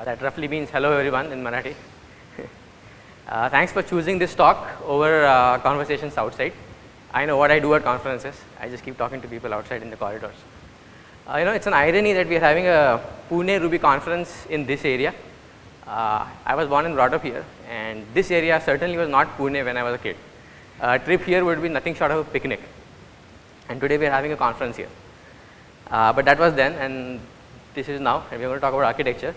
That roughly means hello everyone in Marathi. Thanks for choosing this talk over conversations outside. I know what I do at conferences. I just keep talking to people outside in the corridors. It's an irony that we are having a Pune Ruby conference in this area. I was born and brought up here, and this area certainly was not Pune when I was a kid. A trip here would be nothing short of a picnic. And today we are having a conference here. But that was then, and this is now, and we are going to talk about architecture.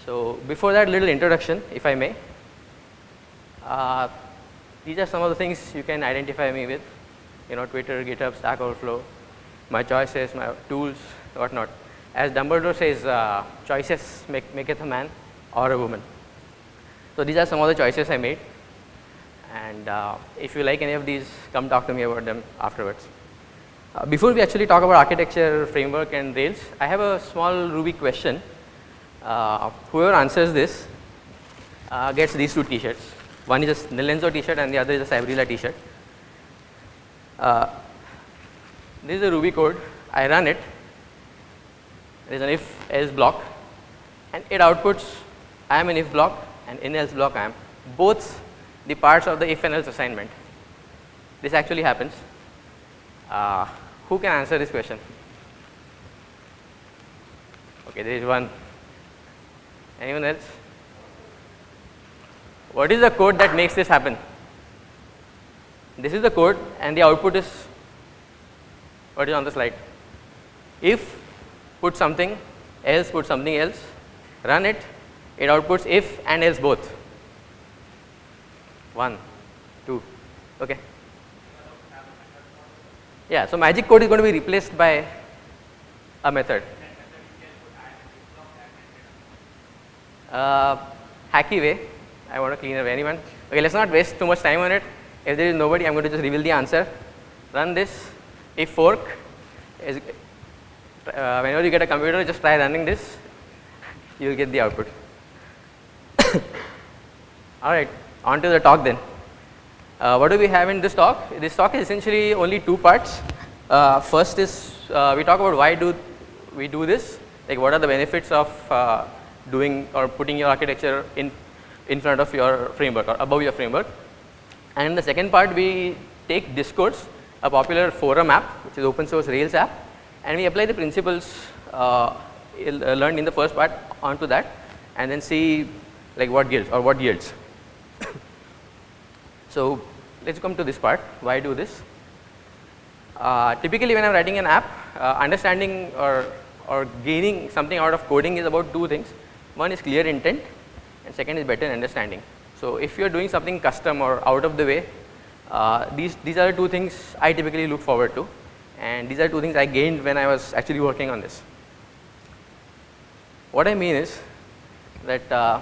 So before that, little introduction, if I may. These are some of the things you can identify me with. Twitter, GitHub, Stack Overflow, my choices, my tools, whatnot. As Dumbledore says, choices maketh a man or a woman. So these are some of the choices I made. And if you like any of these, come talk to me about them afterwards. Before we actually talk about architecture, framework, and Rails, I have a small Ruby question. Whoever answers this gets these two t-shirts. One is a Nilenzo t-shirt and the other is a Cybrella t-shirt. This is a Ruby code. I run it. There is an if-else block, and it outputs I am an if block and in else block I am. Both the parts of the if and else assignment. This actually happens. Who can answer this question? Okay, there is one. Anyone else? What is the code that makes this happen? This is the code, and the output is what is on the slide. If put something, else put something else, run it, it outputs if and else both. 1, 2, okay. Yeah, so magic code is going to be replaced by a method. Hacky way, I want to clean up anyone. Okay, let's not waste too much time on it. If there is nobody, I'm going to just reveal the answer. Run this. If fork is, whenever you get a computer, just try running this. You will get the output. All right, on to the talk then. What do we have in this talk? This talk is essentially only two parts. First is we talk about why do we do this, like what are the benefits of doing or putting your architecture in front of your framework or above your framework. And in the second part, we take Discourse, a popular forum app, which is open source Rails app, and we apply the principles learned in the first part onto that, and then see like what gives or what yields. So let's come to this part. Why do this? Typically, when I'm writing an app, understanding or gaining something out of coding is about two things. One is clear intent, and second is better understanding. So if you're doing something custom or out of the way, these are the two things I typically look forward to, and these are two things I gained when I was actually working on this. What I mean is that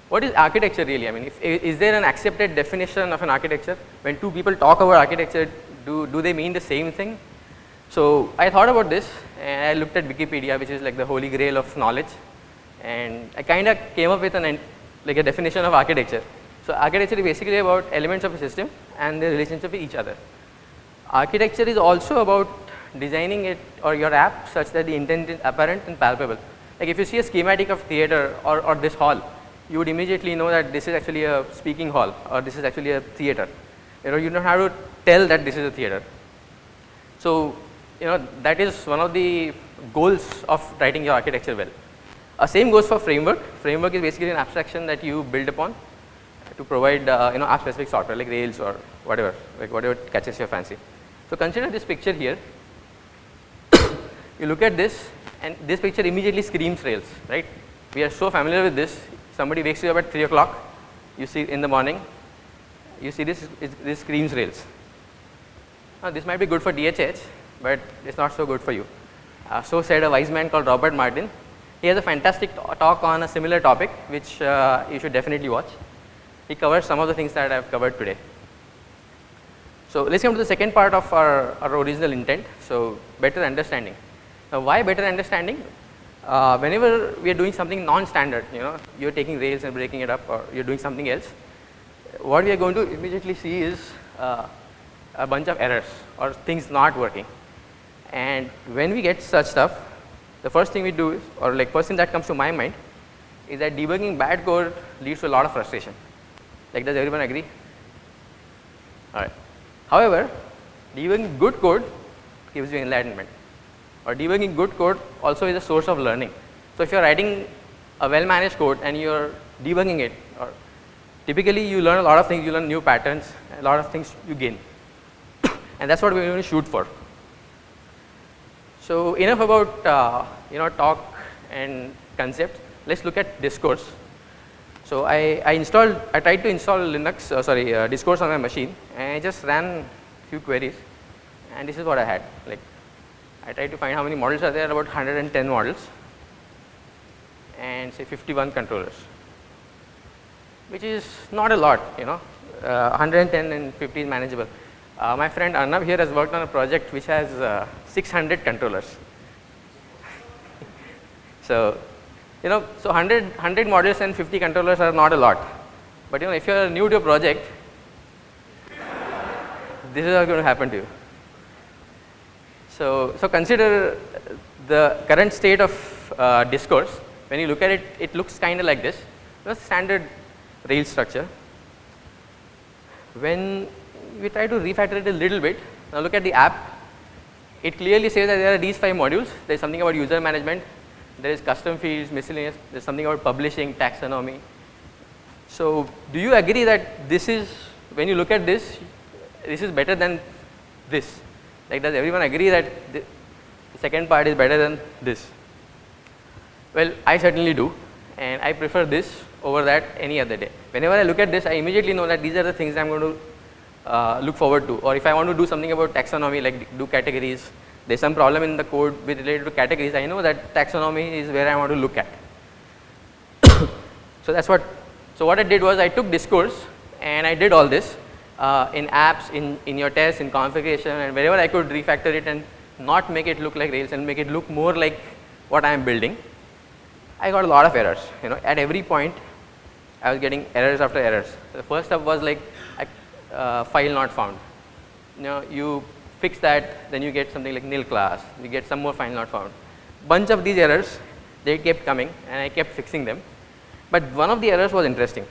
what is architecture really? I mean, is there an accepted definition of an architecture? When two people talk about architecture, do they mean the same thing? So I thought about this, and I looked at Wikipedia, which is like the holy grail of knowledge, and I kind of came up with a definition of architecture. So architecture is basically about elements of a system and their relationship with each other. Architecture is also about designing it or your app such that the intent is apparent and palpable. Like if you see a schematic of theater or this hall, you would immediately know that this is actually a speaking hall or this is actually a theater. You don't have to tell that this is a theater. So that is one of the goals of writing your architecture well. Same goes for framework. Framework is basically an abstraction that you build upon to provide app specific software like Rails or whatever, like whatever catches your fancy. So consider this picture here. You look at this, and this picture immediately screams Rails, right? We are so familiar with this. Somebody wakes you up at 3 o'clock, you see in the morning, you see this screams Rails. Now this might be good for DHH, but it's not so good for you. So said a wise man called Robert Martin. He has a fantastic talk on a similar topic, which you should definitely watch. He covers some of the things that I have covered today. So let's come to the second part of our original intent. So better understanding. Now why better understanding? Whenever we are doing something non-standard, you're taking Rails and breaking it up, or you're doing something else, what we are going to immediately see is a bunch of errors or things not working. And when we get such stuff, the first thing we do is, or like first thing that comes to my mind is that debugging bad code leads to a lot of frustration. Like, does everyone agree? All right. However, debugging good code gives you enlightenment, or debugging good code also is a source of learning. So if you're writing a well-managed code and you're debugging it, or typically you learn a lot of things, you learn new patterns, a lot of things you gain. And that's what we're going to shoot for. So enough about talk and concepts. Let's look at Discourse. So I tried to install Discourse on my machine, and I just ran a few queries, and this is what I had. Like, I tried to find how many models are there, about 110 models, and say 51 controllers, which is not a lot, 110 and 50 is manageable. My friend Arnab here has worked on a project which has 600 controllers. So, so 100 models and 50 controllers are not a lot. But if you are new to a project, this is what's going to happen to you. So consider the current state of Discourse. When you look at it, it looks kind of like this. Standard Rails structure. When we try to refactor it a little bit, now look at the app. It clearly says that there are these 5 modules. There is something about user management. There is custom fields, miscellaneous. There is something about publishing, taxonomy. So do you agree that this is, when you look at this is better than this? Like, does everyone agree that the second part is better than this? Well, I certainly do, and I prefer this over that any other day. Whenever I look at this, I immediately know that these are the things I'm going to look forward to. Or if I want to do something about taxonomy, like do categories, there's some problem in the code with related to categories, I know that taxonomy is where I want to look at. So what I did was I took Discourse and I did all this in apps, in your tests, in configuration, and wherever I could refactor it and not make it look like Rails and make it look more like what I am building. I got a lot of errors. At every point I was getting errors after errors. The first step was like file not found. You fix that, then you get something like nil class, you get some more file not found. Bunch of these errors, they kept coming and I kept fixing them. But one of the errors was interesting.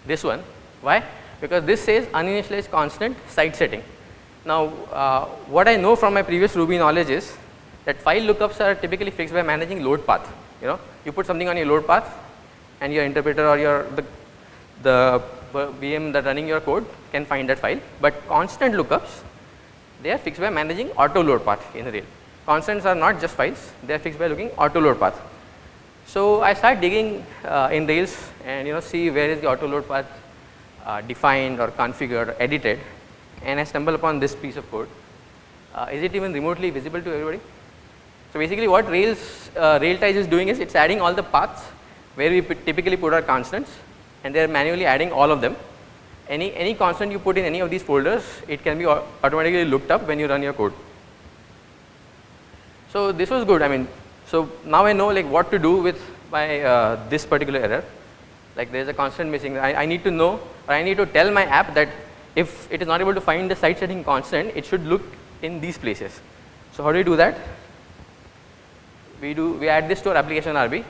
This one. Why? Because this says uninitialized constant site setting. Now what I know from my previous Ruby knowledge is that file lookups are typically fixed by managing load path. You put something on your load path and your interpreter or the VM that running your code can find that file. But constant lookups, they are fixed by managing auto load path in Rails. Constants are not just files, they are fixed by looking auto load path. So I start digging in Rails and see where is the auto load path defined or configured or edited, and I stumble upon this piece of code. Is it even remotely visible to everybody? So basically what Railtize is doing is it's adding all the paths where we typically put our constants, and they are manually adding all of them. Any constant you put in any of these folders, it can be automatically looked up when you run your code. So this was good. So now I know like what to do with my this particular error. Like there is a constant missing. I need to know, or I need to tell my app that if it is not able to find the site setting constant, it should look in these places. So how do we do that? We add this to our application RB.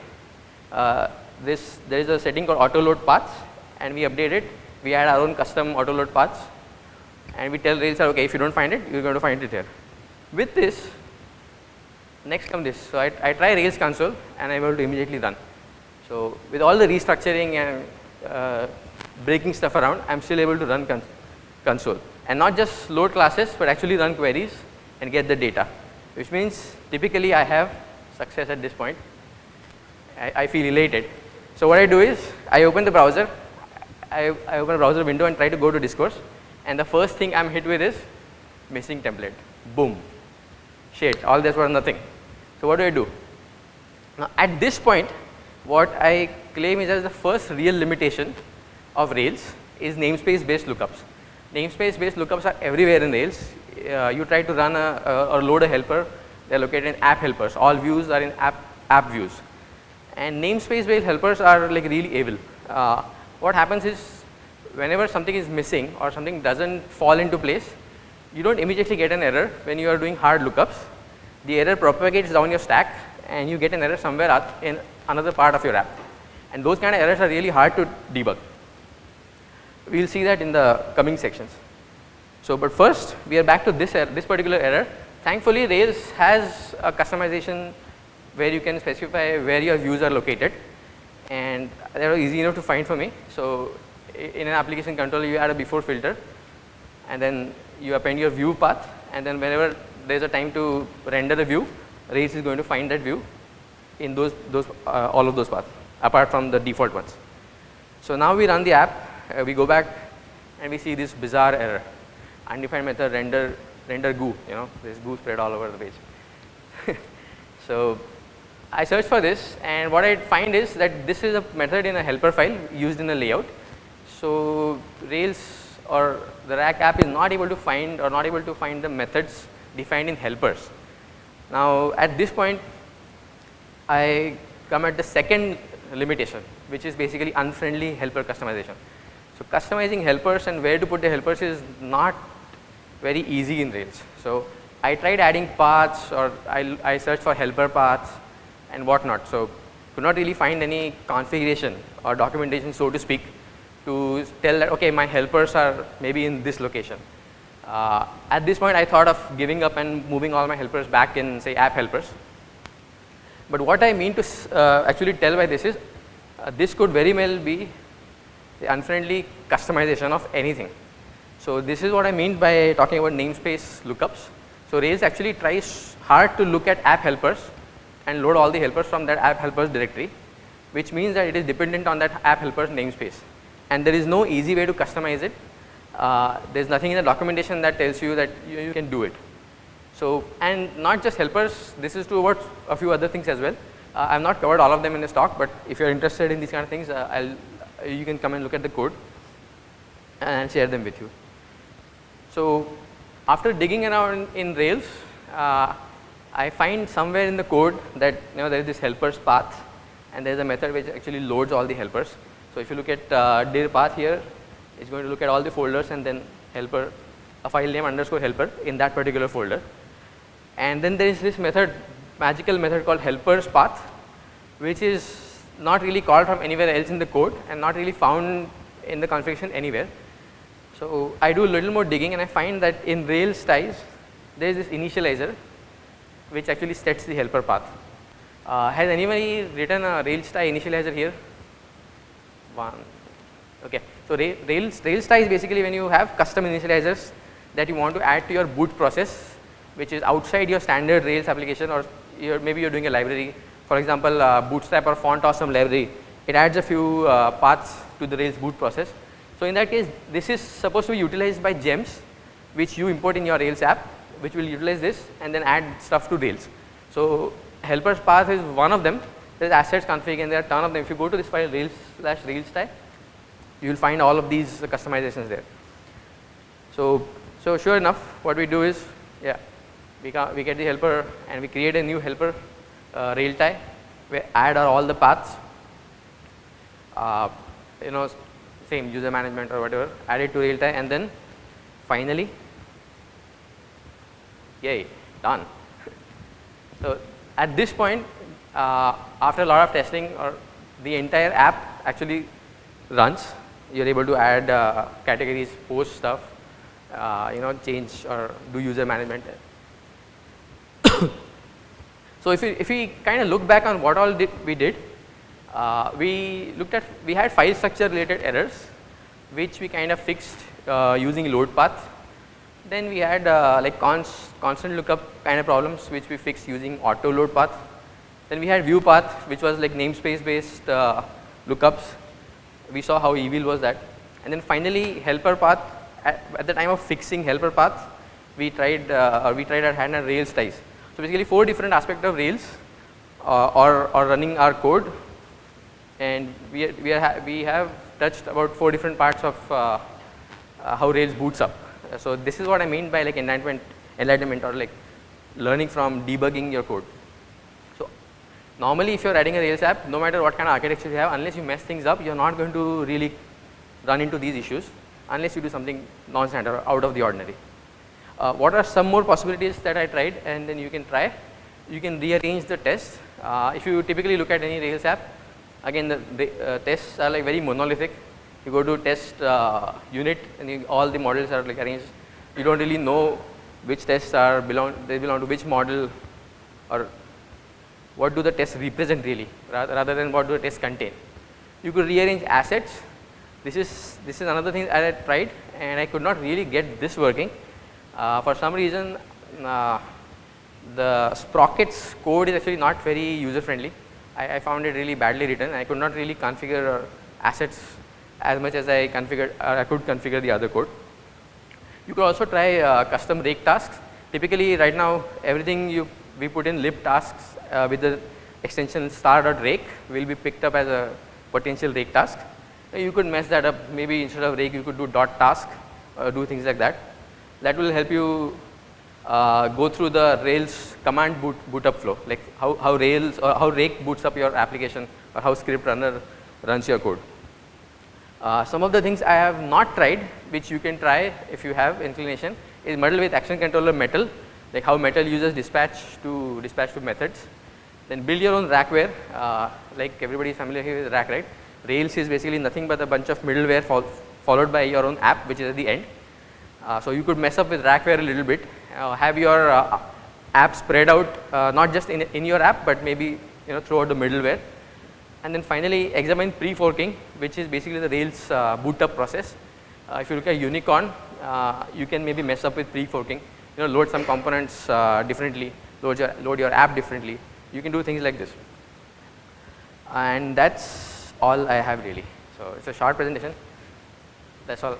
There is a setting called auto load paths, and we update it. We add our own custom auto load paths, and we tell Rails, okay, if you don't find it, you're going to find it here. With this, next comes this. So I try Rails console, and I'm able to immediately run. So with all the restructuring and breaking stuff around, I'm still able to run console, and not just load classes, but actually run queries and get the data, which means typically I have success at this point. I feel elated. So what I do is I open the browser, I open a browser window and try to go to Discourse, and the first thing I'm hit with is missing template. Boom. Shit, all this was nothing. So what do? Now at this point, what I claim is as the first real limitation of Rails is namespace based lookups. Namespace based lookups are everywhere in Rails. You try to run or load a helper, they are located in app helpers. All views are in app views. And namespace based helpers are like really evil. What happens is whenever something is missing or something doesn't fall into place, you don't immediately get an error when you are doing hard lookups. The error propagates down your stack and you get an error somewhere in another part of your app. And those kind of errors are really hard to debug. We will see that in the coming sections. So, but first we are back to this particular error. Thankfully, Rails has a customization where you can specify where your views are located, and that was easy enough to find for me. So, in an application controller, you add a before filter, and then you append your view path, and then whenever there is a time to render the view, Rails is going to find that view in all of those paths, apart from the default ones. So now we run the app, we go back, and we see this bizarre error: undefined method render goo. There's goo spread all over the page. So I search for this, and what I find is that this is a method in a helper file used in a layout. So Rails or the Rack app is not able to find the methods defined in helpers. Now at this point, I come at the second limitation, which is basically unfriendly helper customization. So customizing helpers and where to put the helpers is not very easy in Rails. So I tried adding paths, or I searched for helper paths and whatnot. So could not really find any configuration or documentation, so to speak, to tell that okay, my helpers are maybe in this location. At this point, I thought of giving up and moving all my helpers back in, say, app helpers. But what I mean to actually tell by this is this could very well be the unfriendly customization of anything. So this is what I mean by talking about namespace lookups. So Rails actually tries hard to look at app helpers and load all the helpers from that app helpers directory, which means that it is dependent on that app helpers namespace, and there is no easy way to customize it. There is nothing in the documentation that tells you that you can do it. So, and not just helpers, this is true about a few other things as well. I have not covered all of them in this talk, but if you are interested in these kind of things, you can come and look at the code and share them with you. So after digging around in Rails, I find somewhere in the code that there is this helpers path, and there is a method which actually loads all the helpers. So if you look at dir path here, it's going to look at all the folders and then helper, a file name underscore helper in that particular folder. And then there is this method, magical method called helpers path, which is not really called from anywhere else in the code and not really found in the configuration anywhere. So I do a little more digging, and I find that in Rails ties, there is this initializer which actually sets the helper path. Has anybody written a Rails tie initializer here? One. Okay. So Rails tie is basically when you have custom initializers that you want to add to your boot process, which is outside your standard Rails application, or maybe you're doing a library. For example, Bootstrap or Font Awesome library, it adds a few paths to the Rails boot process. So in that case, this is supposed to be utilized by gems, which you import in your Rails app, which will utilize this and then add stuff to Rails. So helpers path is one of them. There's assets config, and there are a ton of them. If you go to this file Rails/Rails tie, you will find all of these customizations there. So sure enough, what we do is, we get the helper and we create a new helper Rail tie. We add all the paths, same user management or whatever, add it to Rail tie, and then finally, yay, done. So at this point, after a lot of testing, or the entire app actually runs. You're able to add categories, post stuff, change or do user management. So if we kind of look back on what all we did, we had file structure related errors, which we kind of fixed using load path. Then we had like constant lookup kind of problems, which we fixed using auto load path. Then we had view path, which was like namespace based lookups. We saw how evil was that. And then finally helper path. At the time of fixing helper path, we tried our hand at Rails ties. So basically 4 different aspects of Rails or running our code, and we have touched about 4 different parts of how Rails boots up. So this is what I mean by like enlightenment or like learning from debugging your code. So normally if you're writing a Rails app, no matter what kind of architecture you have, unless you mess things up, you're not going to really run into these issues unless you do something non-standard or out of the ordinary. What are some more possibilities that I tried, and then you can try, you can rearrange the tests. If you typically look at any Rails app, again the tests are like very monolithic. You go to test unit and all the models are like arranged. You don't really know which tests belong to which model, or what do the tests represent really, rather than what do the tests contain. You could rearrange assets. This is another thing I had tried, and I could not really get this working. For some reason, the Sprockets code is actually not very user friendly. I found it really badly written. I could not really configure assets as much as I could configure the other code. You could also try custom rake tasks. Typically, right now, everything we put in lib tasks with the extension star.rake will be picked up as a potential rake task. You could mess that up. Maybe instead of rake, you could do .task, do things like that. That will help you go through the Rails command boot up flow, like how Rails or how rake boots up your application, or how script runner runs your code. Some of the things I have not tried, which you can try if you have inclination, is model with action controller metal, like how metal uses dispatch to methods. Then build your own rackware, like everybody is familiar with rack, right? Rails is basically nothing but a bunch of middleware followed by your own app, which is at the end. So you could mess up with rackware a little bit, have your app spread out, not just in your app, but maybe throughout the middleware. And then finally, examine pre-forking, which is basically the Rails boot up process. If you look at Unicorn, you can maybe mess up with pre-forking, load some components differently, load your app differently. You can do things like this. And that's all I have really. So it's a short presentation. That's all.